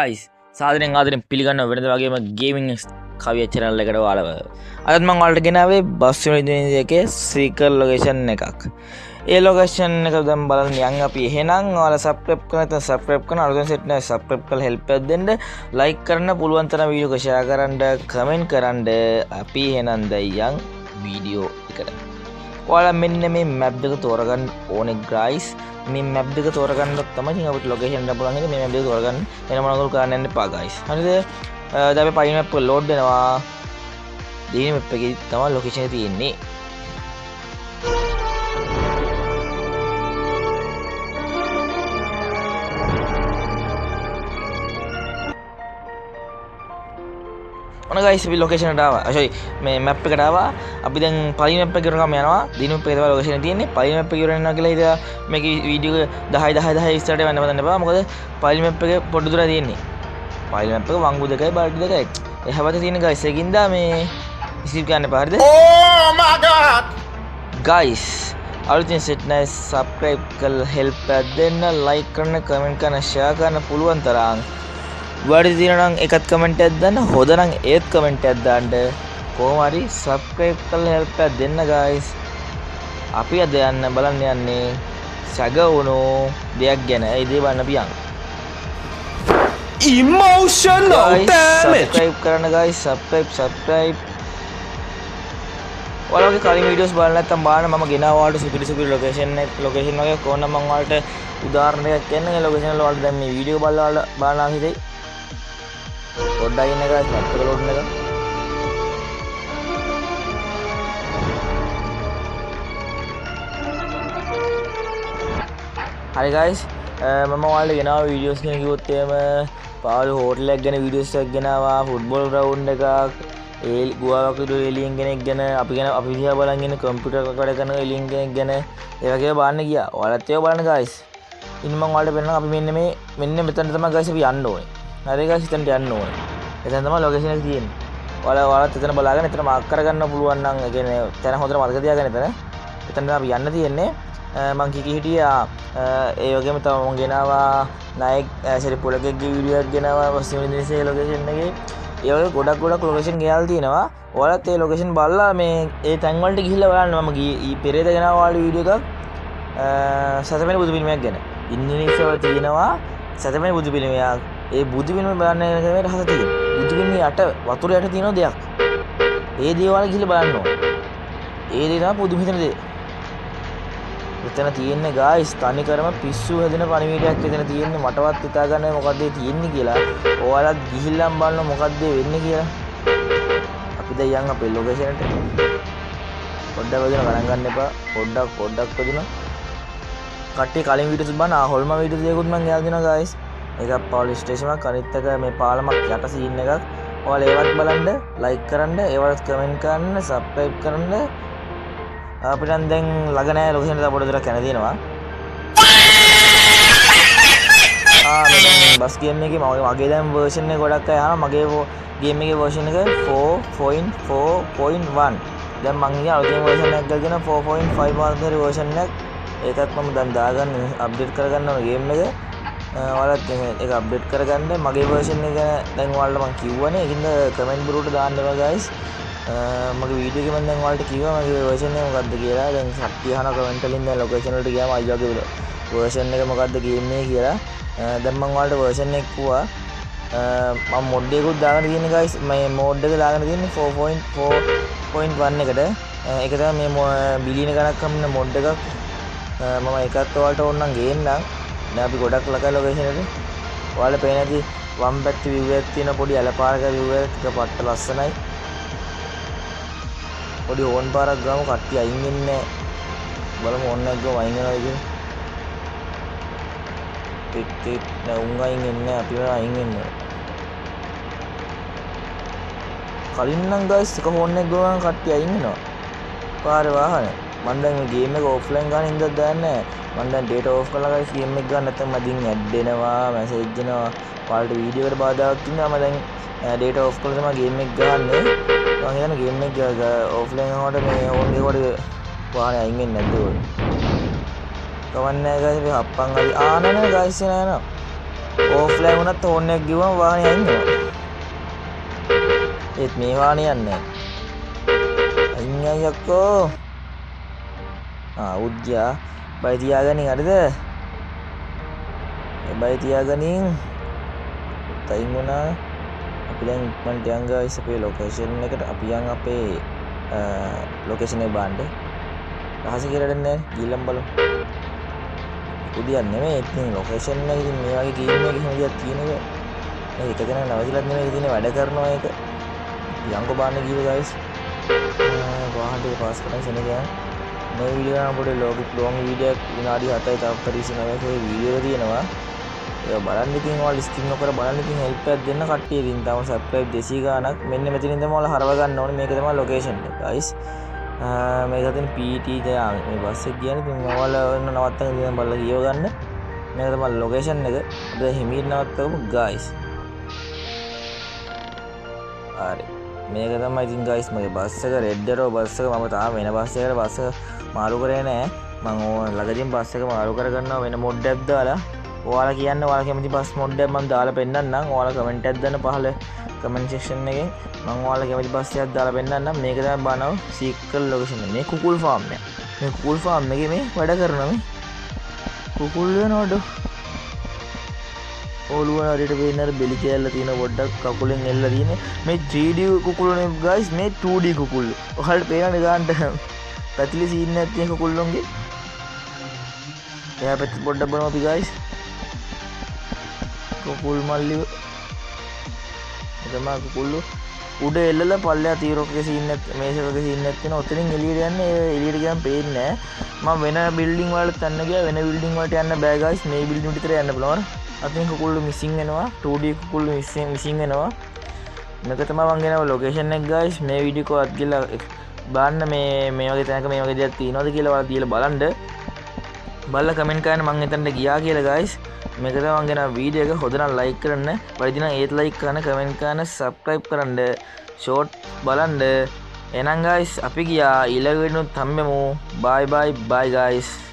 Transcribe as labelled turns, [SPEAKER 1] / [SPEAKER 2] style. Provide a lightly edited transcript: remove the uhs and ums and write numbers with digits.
[SPEAKER 1] guys සාදරයෙන් ආදරයෙන් පිළිගන්නවා වෙනද වගේම ගේමින් කවිය channel එකට ඔයාලව. අදත් මම ඔයාලට ගෙනාවේ බස් වෙන එකේ සීකර් ලොකේෂන් එකක්. ඒ ලොකේෂන් එක දැන් බලන්න යන් අපි එහෙනම් ඔයාලා subscribe කරන නැත්නම් subscribe කරන අලුතෙන් set නැහැ subscribe කරලා help එකක් දෙන්න like කරන්න පුළුවන් තරම් වීඩියෝ එක share කරන්න comment කරන්න අපි එහෙනම් දැන් යන් වීඩියෝ එකට. ඔයාලා මෙන්න මේ map එක තෝරගන්න ඕනේ guys. මේ map එක තෝරගන්න තමයි ඉතින් අපිට location එක බලන්න මේ map එක තෝරගන්න වෙන මොනවාකට කරන්න යන්න එපා guys. හරිද? දැන් අපි පයින් map එක load වෙනවා. දීන map එකේ තමයි location එක තියෙන්නේ. ඔන්න guys අපි location එකට ආවා. sorry මේ map එකට ආවා. අපි දැන් පළවෙනි map එක කරගම යනවා. දින map එකේ තමයි location එක තියෙන්නේ. පළවෙනි map එක ඉවර වෙනවා කියලා හිතා මේක වීඩියෝ 10 ඉස්සරහට වෙන්න බදන්න එපා. මොකද පළවෙනි map එකේ පොඩි දුර තියෙන්නේ. පළවෙනි map එක වංගු දෙකයි බල්ටි දෙකයි. එහා පැත්තේ තියෙන guys ඒකින්ද මේ skip කරන්න එපා. හරිද?
[SPEAKER 2] Oh my god
[SPEAKER 1] guys අලුතින් set නැයි subscribe කරලා help එකක් දෙන්න, like කරන්න, comment කරන්න, share කරන්න පුළුවන් තරම් වැඩි දිනනම් එකත් කමෙන්ට් එකක් දාන්න, හොඳ නම් ඒත් කමෙන්ට් එකක් දාන්න. කොහොම හරි subscribe කරලා help එකක් දෙන්න guys. අපි අද යන්න බලන්න යන්නේ සැගවුණු දෙයක් ගැන. ඒ දේ බලන්න පියන්.
[SPEAKER 2] emotional damage
[SPEAKER 1] subscribe කරන්න guys. subscribe ඔයාලගේ කලින් වීඩියෝස් බලන්න නැත්නම් බලන්න මම ගෙනාවා ඔයාලට සුපිරි ලොකේෂන් වගේ කොහොම මම ඔයාලට උදාහරණයක් කියන්නේ ඒ ලොකේෂන් වල ඔයාලට දැන් මේ වීඩියෝ බලලා හිතේ පොඩ්ඩක් ඉන්න guys මැප් එක ලෝඩ් එක. හරි guys මම ඔයාලට ගෙනාවා වීඩියෝස් ගැන කිව්වොත් එහෙම පාවල හෝටල් එකක් ගැන වීඩියෝස් එකක් ගෙනාවා, ෆුට්බෝල් ග්‍රවුන්ඩ් එකක්, ඒ ගුවාවක් විතර එලියන් කෙනෙක් ගැන, අපි දිහා බලන් ඉන්න කම්පියුටර් එකක වැඩ කරන එලියන් කෙනෙක් ගැන ඒ වගේ බලන්න ගියා. ඔයාලත් ඒව බලන්න guys. ඉතින් මම ඔයාලට පෙන්නනවා අපි මෙන්න මෙතන තමයි guys අපි යන්න ඕනේ. හරි guys එතනට යන්න ඕනේ. එතන තමයි ලොකේෂන් එක තියෙන්නේ. ඔයාලත් එතන බලාගෙන එතන මාක් කරගන්න පුළුවන් නම් ඒ කියන්නේ තැන හොඳට මතක තියාගන්න එතන. එතන තමයි අපි යන්න තියෙන්නේ. මං හිටියා ඒ වගේම තව මම ගෙනාවා නායක ශරිපුලකගේ වීඩියෝ එකක් ගෙනාවා පස්සේ දිනේ ලොකේෂන් එකේ. ඒ වගේ ගොඩක් ලොකේෂන් ගෙනල්ලා තියෙනවා. ඔයාලත් ඒ ලොකේෂන් බලලා මේ ඒ තැන් වලට ගිහිල්ලා බලන්න. මම පෙරේද ගෙනාවා ඔයාලට වීඩියෝ එකක් සතපෙන බුදු පිළිමයක් ගැන. ඉන්දුනීසියාවල තියෙනවා සතපෙන බුදු පිළිමයක්. ඒ බුදු පිළිම බලන්න යන කෙනෙක් රහස තියෙනවා. බුදු පිළිමේ යට වතුර යට තියෙන දෙයක්. ඒ දේවල් ගිහිල්ලා බලන්න ඕන. ඒ දේ තමයි පුදුම හිතන දේ. එතන තියෙන්නේ guys තනි කරම පිස්සු හැදෙන පණිවිඩයක් එතන තියෙන්නේ. මටවත් හිතා ගන්න මොකද්ද තියෙන්නේ කියලා. ඔයාලත් ගිහිල්ලාම බලන්න මොකද්ද වෙන්නේ කියලා. අපි දැන් යන් අපේ ලොකේෂන් එකට. පොඩ්ඩක් වදින ගණන් ගන්න එපා. පොඩ්ඩක් වදින. කට්ටිය කලින් වීඩියෝස් බලන හොල්ම වීඩියෝස් දෙකකුත් මම ගෙනල්ලා දෙනවා guys. එකක් පොලිස් ස්ටේෂන් එකක්, අනිත් එක මේ පාලමක් යට සීන් එකක්. ඔයාලා ඒවත් බලන්න, like කරන්න, ඒවට comment කරන්න, subscribe කරන්න. අපිට දැන් ළඟ නැහැ ලොකේෂන් එක පොඩ දුරක් යන තියෙනවා. මේ බස් ගේම් එකේ මගේ දැන් version එක ගොඩක් අය අහනවා. මගේ ගේම් එකේ version එක 4.4.1. දැන් මම ඉන්නේ අලුතෙන් version එකක් ගන්න 4.5 මාර්ගයේ version එක. ඒකත් මම දැන් දාගන්න අප්ඩේට් කරගන්න ඕන ගේම් එක. ඔයාලත් ඒක අප්ඩේට් කරගන්න. මගේ version එක දැන් ඔයාලට මම කිව්වනේ. ඒකින්ද කමෙන්ට් බොරුවට දාන්න එපා guys. මගේ වීඩියෝ එකේ මම දැන් ඔයාලට කිව්වා මගේ version එක මොකක්ද කියලා. දැන් කට්ටිය අහන කමෙන්ට් වලින් දැන් ලොකේෂන් වලට ගියාම අයියාගේ version එක මොකක්ද ගේම් එකේ කියලා. දැන් මම ඔයාලට version එක කිව්වා. මම mod එකකුත් දාගෙන තියෙන්නේ guys. මේ mod එක දාගෙන තියෙන්නේ 4.4.1 එකට. ඒක තමයි මේ බිලියන ගණක් හම්බෙන mod එකක්. මම ඒකත් ඔයාලට ඕනනම් ගේන්නම්. දැන් අපි ගොඩක් ලකයි ලොකේෂන් එකට. ඔයාලට පේන ඇති වම් පැත්තේ view එකක් තියෙන පොඩි අලපාරක view එකක් ටික පට්ට ලස්සනයි. පොඩි ඕන් පාරක් ගාමු කට්ටිය අයින් වෙන්නේ නැහැ. බලමු ඕන් එකක් ගාමු අයින් වෙනවද කියලා. ටික් නෑ උන් අයින් වෙන්නේ නැහැ. අපි අයින් වෙන්නේ. කලින් නම් guys එක ෆෝන් එකක් ගාමු කට්ටිය අයින් වෙනවා. පාරේ වාහන. මම දැන් මේ ගේම් එක ඔෆ්ලයින් ගන්න ඉඳලා දාන්නේ නැහැ. මම දැන් data off කරලා guys ගේම් එක ගන්න නැත්නම් මදින් ඇඩ් එනවා, මැසේජ් එනවා. ඔයාලට වීඩියෝ එකට බාධාවක් තියෙනවා. මම දැන් data off කරලා තමයි ගේම් එක ගහන්නේ. මම හිතන්නේ ගේම් එක ඔෆ්ලයින් වලට මේ ඕන් එකකට වාහනේ අයින් වෙන්නේ නැද්ද ඔය. කවන්නේ guys අපි හප්පන් හරි නෑ guys නෑ ඕෆ්ලයින් වුණත් හෝන් එකක් ගිහුවම වාහනේ අයින් වෙනවා. ඒත් මේ වාහනේ යන්නේ නැහැ. අයින් අයියක්කෝ. උද්‍යා බයි තියාගනින් හරිද? බයි තියාගනින්. තයින් වුණා. අපි දැන් ඉක්මනට යන් ගයිස් අපේ ලොකේෂන් එකට. අපි යන් අපේ ලොකේෂන් එක බාන්න. රහස කියලා දෙන්නේ ගිල්ලම් බලමු. උදියක් නෙමෙයි ඉතින් ලොකේෂන් එක ඉතින් මේ වගේ ගේම් එකක එහෙම දෙයක් තියෙන එක. මේ එක කෙනෙක් නවතිලත් නෙමෙයි ඉතින් වැඩ කරනවා ඒක. යංගෝ බාන්න ගිහුවා ගයිස්. වාහනේ පාස් කරන් සෙනග යන. මේ වීඩියෝ එක පොඩි ලොං වීඩියෝ එකක් විනාඩි 7යි තව 49ක වීඩියෝ එක තියෙනවා. ඒක බලන්න ඉතින් ඔයාලා ස්කින් නොකර බලන්න ඉතින් හෙල්ප් එකක් දෙන්න කට්ටිය ඉතින් තව සබ්ස්ක්‍රයිබ් 200 ගාණක් මෙන්න මෙතනින් තමයි ඔයාලා හරව ගන්න ඕනේ. මේක තමයි ලොකේෂන් එක ගයිස්. මේක තියෙන PT දැන් මේ බස් එක කියන්නේ ඉතින් ඔයාලා ඔන්න නවත්තන ඉතින් බලලා ගියව ගන්න. මේක තමයි ලොකේෂන් එක. අපි හිමීට නවත්තමු ගයිස්. හරි. මේක තමයි ඉතින් ගයිස් මගේ බස් එක රෙඩ් ඇරෝ බස් එක මම තාම වෙන බස් එකකට බස් එක මාරු කරේ නෑ. මම ළඟදීම බස් එක මාරු කරගන්නවා වෙන මොඩ් එකක් දාලා. ඔයාලා කියන්න ඔයාලා කැමති බස් මොඩ් එකක් මම දාලා පෙන්නන්නම්. ඔයාලා කමෙන්ට් එකක් දාන්න පහල කමෙන්ට් සෙක්ෂන් එකෙන්. මම ඔයාලා කැමති බස් එකක් දාලා පෙන්නන්නම්. මේක තමයි බානව සීක්‍රට් ලොකේෂන් එක. මේ කුකුල් ෆාම් එක. මේ කුකුල් ෆාම් එකේ මේ වැඩ කරනවා මේ. කුකුල් වෙනවද? ඔළුව හරියට පේන අර බෙලි කෑල්ල තියෙන පොඩ්ඩක් කකුලෙන් එල්ලලා තියෙන මේ 3D කුකුල්නේ ගයිස් මේ 2D කුකුල්. ඔයාලට පේනවද ගන්නට පැතිලි සීන් එකක් තියෙන කුකුල්ලොන්ගේ. එයා පැත්ත පොඩ්ඩක් බලමු අපි ගයිස්. කුකුල් මල්ලි එතම කුකුල්ලු උඩ එල්ලලා පල්ලෙහා තීරෝකගේ සීන් එකක් මේසකගේ සීන් එකක් තියෙනවා. ඔතනින් එළියට යන්නේ එළියට ගියාම පේන්නේ නැහැ. මම වෙන බිල්ඩින් වලට යන්න ගියා. වෙන බිල්ඩින් වලට යන්න බෑ ගයිස්. මේ බිල්ඩින් විතර යන්න පුළුවන්. අතින් කුකුල්ලු මිසින් වෙනවා. 2D කුකුල්ලු මිසින් වෙනවා. මේක තමයි මම ගෙනව ලොකේෂන් එක ගයිස්. මේ වීඩියෝ එකවත් ගිහලා බලන්න මේ වගේ තැනක මේ වගේ දෙයක් තියෙනවද කියලා ඔයාලා තියලා බලන්න. බලලා කමෙන්ට් කරන්න මම එතනට ගියා කියලා ගයිස්. මේක තමයි මම ගෙනව වීඩියෝ එක. හොඳ නම් ලයික් කරන්න. වැඩි නම් ඒත් ලයික් කරන්න, කමෙන්ට් කරන්න, සබ්ස්ක්‍රයිබ් කරන්න, ෂෝට් බලන්න. එහෙනම් ගයිස් අපි ගියා ඊළඟ වීඩියෝ එකත් හම්බෙමු. bye bye guys.